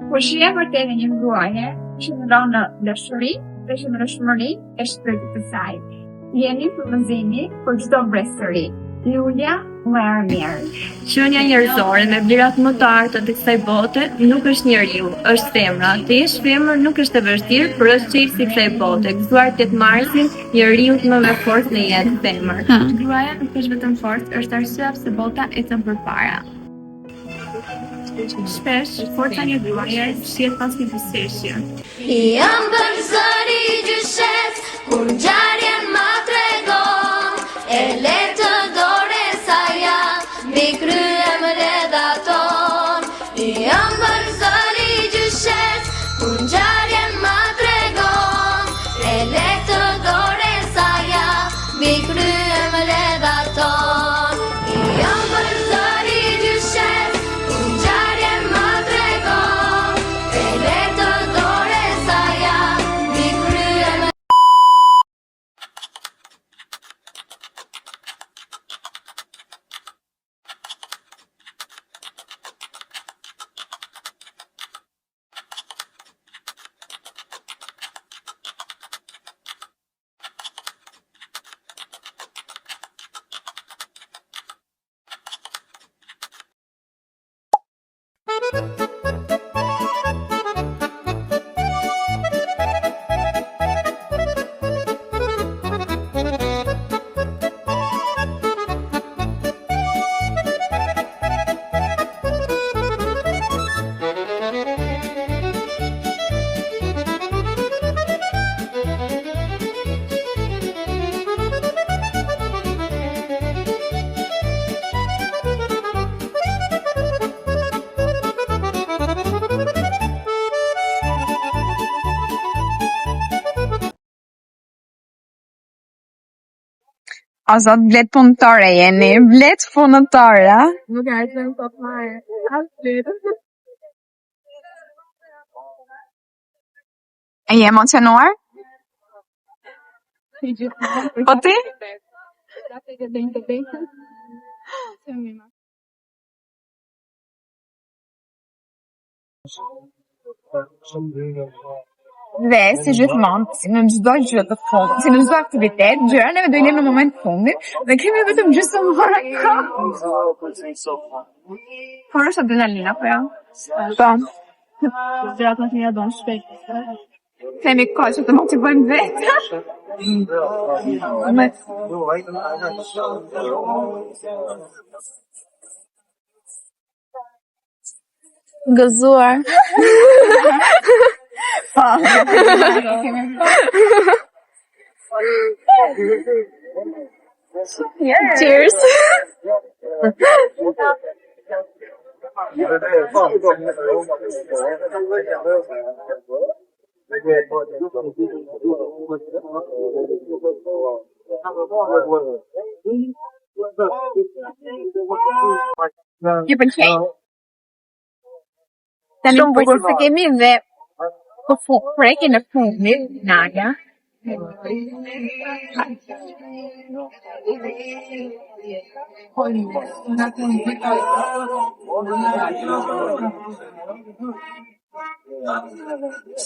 Kur shije vërtet një gruaje që ndron në dashuri dhe shëndetshmëri e shpirtit të saj, jeni përvëzimi për çdo brezëri. Julia Mermier. Qenia njerëzore me vlerat më të arta të kësaj bote nuk është njeriu, është femra. Të jesh femër nuk është e vështirë, por është çelësi i kësaj bote. Gëzuar 8 marsin, njeriu më me forcë në jetë femër. Gruaja nuk është vetëm forcë, është arsyeja pse bota ecën përpara. Shpesh, forca një gruaje shihet pas një buzëqeshje. Jam për zëri gjyshet, kur ngjarjen ma tregon, e letë dore sa ja, mbi kryem redaton. Jam për zëri gjyshet, kur ngjarjen ma tregon, e letë dore sa ja, mbi kryem redaton. Jam për zëri gjyshet, kur ngjarjen ma tregon, e letë dore sa ja, mbi kryem. Azat vlet punëtare jeni, vlet punëtare. Nuk ardhëm po fare. E je emocionuar? Po ti? Dhe si gjithmonë, si në çdo gjë të fundit, si në çdo aktivitet, gjërat neve do i lëmë në moment të fundit dhe kemi vetëm gjysmëore kohë. Por është adrenalina, po ja? Po. Gjërat më të mira bën shpejt. Kemi kohë që të motivojmë vetë. Gëzuar. Cheers. Ju pëlqej? Tani bukur se kemi dhe po prekin në fundit, Nadia.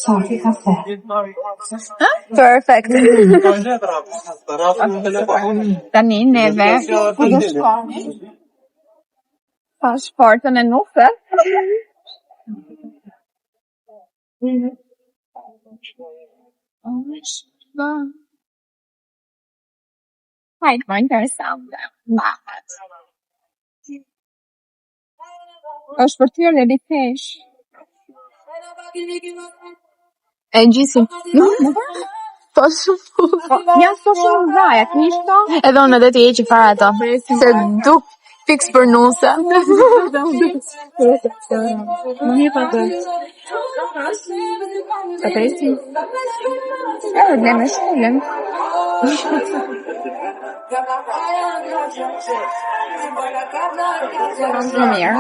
Sorti kafe. Perfect. Tani neve ku do shkojmë? Pasportën e nufe. Hajde, më interesante. Bahat. Është për ty dhe ritesh. E gjisi. Po shumë. Ja sto shumë dhaja, të nishto? Edhe unë edhe të jeqi fare ato. Se duk fix për nuse. Më mirë pa të. Të presi. Dhe me shkullën. Më mirë.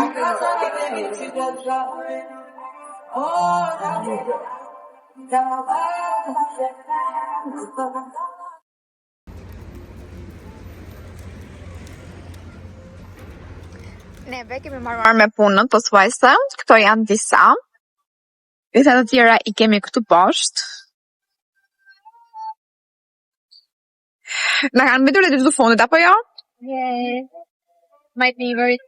Neve kemi marruar me punën, pothuajse. Këto janë disa. Disa të tjera I kemi këtu poshtë. Na kanë mbetur edhe të fundit, apo jo? Yes. My favorite.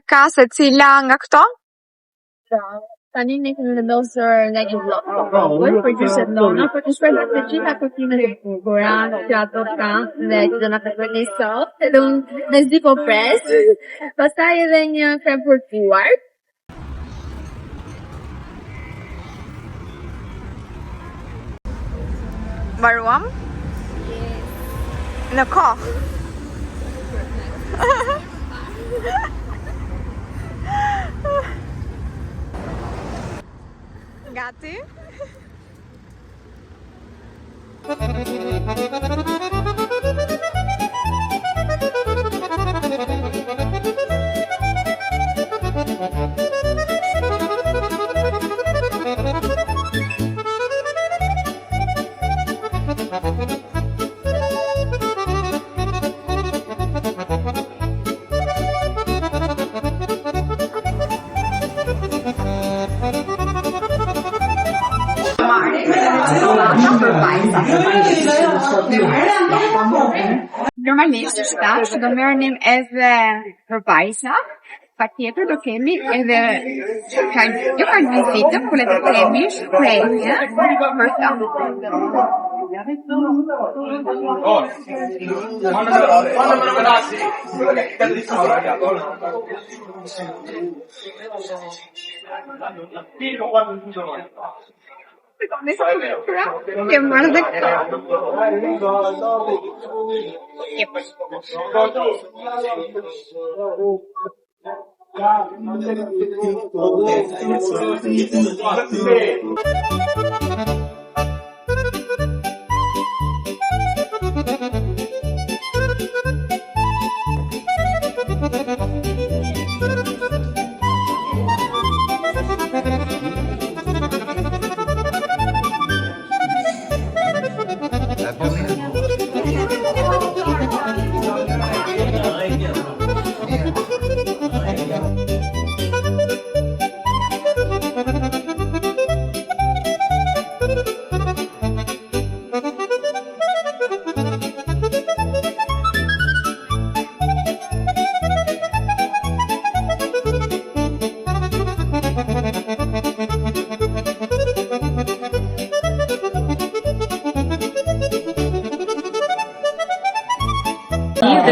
Ka se cila nga këto? Tani ne kemi vendosur nga një vlog për që se dona, për të shpërndarë të gjitha kërkimet e bukura që ato kanë dhe që do na tregoni sot. Edhe unë në zi po pres. Pastaj edhe një krem për tuar. Mbaruam? Në kohë. Gati? Normalisht që do merrnim edhe përbajsa, patjetër do kemi edhe jo kanë vizitë, por le të kemi shprehje për ta. Che guarda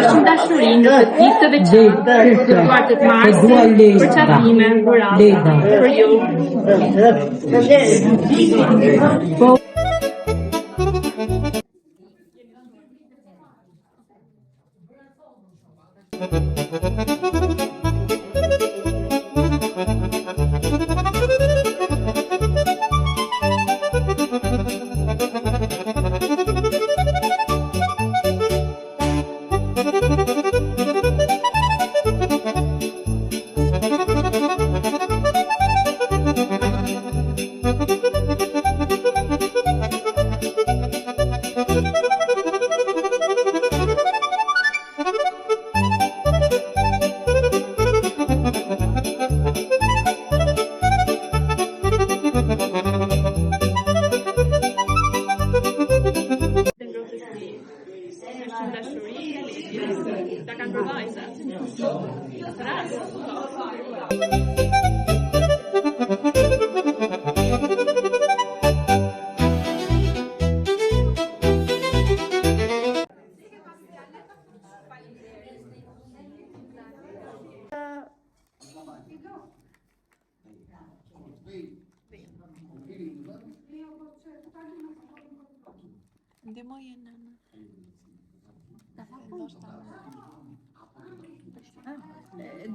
Shumë dashuri në këtë ditë të veçantë, dëruar të marsit, për çapime, dhurata, për ju.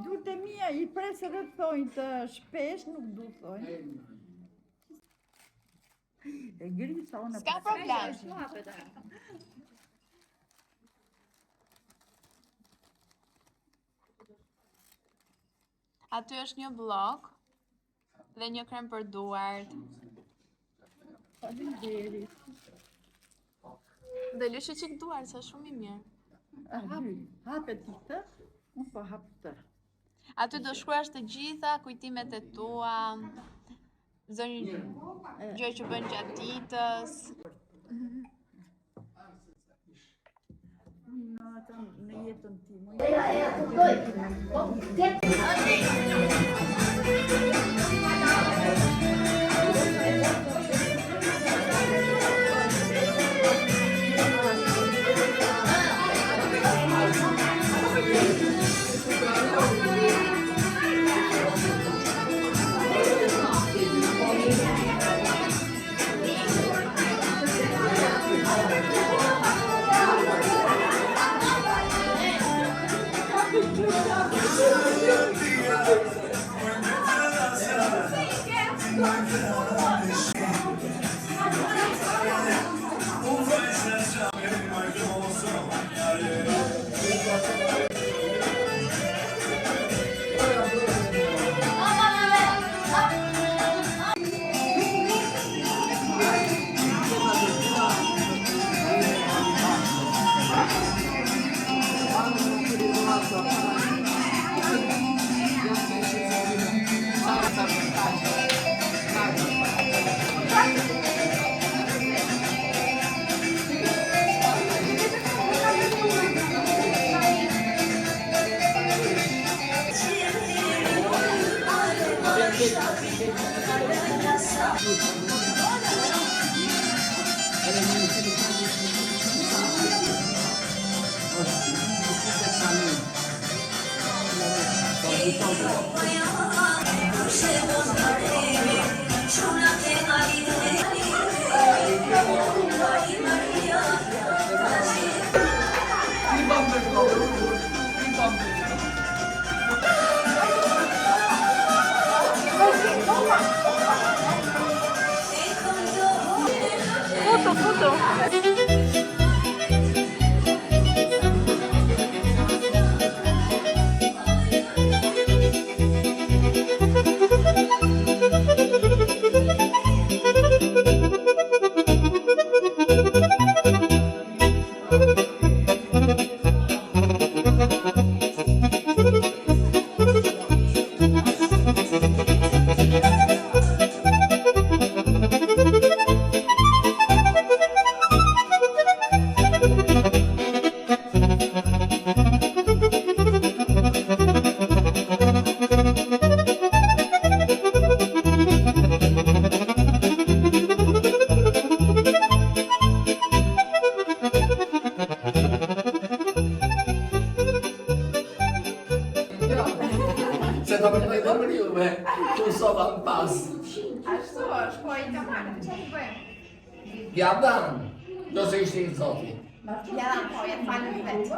Durët e mia I presë edhe të thonjë të shpesh, nuk du thonjë. E gjëri sa unë... S'ka problem. Aty është një blok dhe një krem për duart. Dhe lyshe qik duart, sa shumë i mirë. Hape ti të, unë po hap të. Aty do shkruash të gjitha kujtimet e tua, zonjë gjë që bën gjatë ditës. Në jetën tim. Se do përndoj dhe për juve, që sova në pas. Ashtu është, po I të marrë, që të bëjmë? Ja dan, do se ishte I zoti. Ja dan, po, jetë falë në vetë.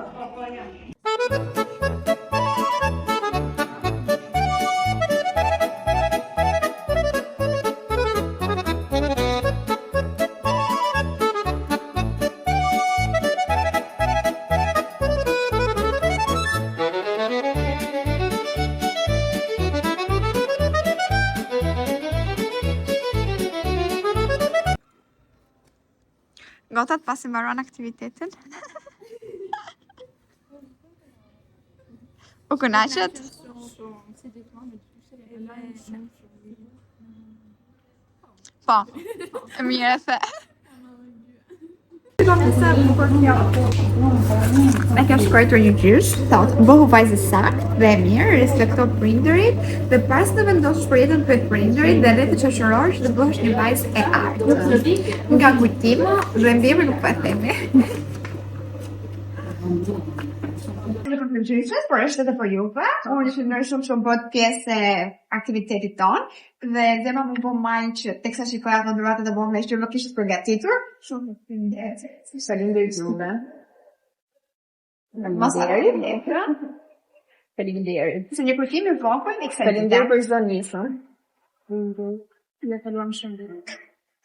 Gotat pasi mbaruan aktivitetin. U kënaqët? Po, e mirë e the. Me ka shkruar një gjysh, thot, bëhu vajzë sakt dhe e mirë, respekto prindërit dhe pas të vendos shpërjetën për prindërit dhe dhe të qashërosh dhe bëhesh një vajzë e artë. Nga kujtim dhe mbiemër nuk po e themi. Në për gjyshës, por është edhe për juve. Unë që nërë shumë bëhet pjesë e aktivitetit tonë dhe zema më bëmë majnë që teksa shikoja të dhuratët e bëmë me që më kishët përgatitur. Shumë faleminderit juve. Faleminderit. Se një kujtim I vogël I kësaj. Faleminderit për çdo nisën. Ne faluam shumë.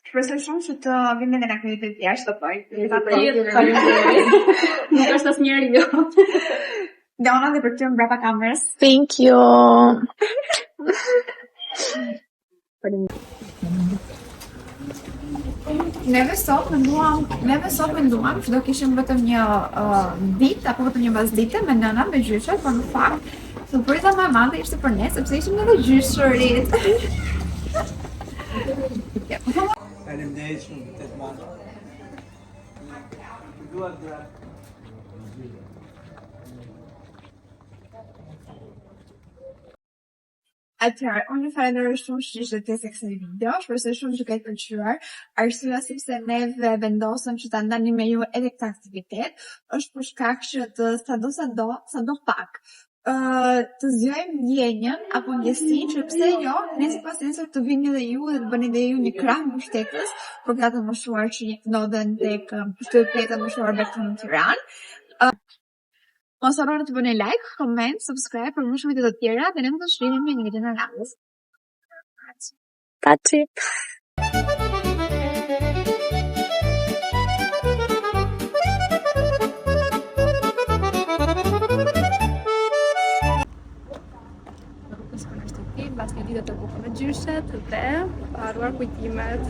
Shpresoj shumë që të vim në aktivitet jashtë të parë. Faleminderit. Nuk është asnjëri jo. Dona dhe për ty mbrapa kamerës. Thank you. Neve sot menduam që do kishim vetëm një ditë apo vetëm një pasdite me nëna me gjyshe, por në fakt surpriza më e madhe ishte për ne sepse ishim edhe gjyshërit. Faleminderit shumë të të madhe. Duat të Atëherë, unë falenderoj shumë që ishte pjesë e kësaj video, shpresoj shumë që ketë pëlqyer. Arsyeja sepse neve vendosëm që ta ndanim me ju edhe këtë aktivitet është për shkak që të sado pak të zgjojmë ndjenjën apo ndjesinë që pse jo, nëse pas nesër të vini dhe ju dhe të bëni dhe ju një krah mbështetës për gratë moshuar që ndodhen tek shtëpitë e moshuar beton në Tiranë. Mos harroni të bëni like, comment, subscribe për më shumë video të tjera dhe ne do të shihemi në videon e radhës. Paçi. Mbas një ditë të bukur me gjyshet dhe haruar kujtimet.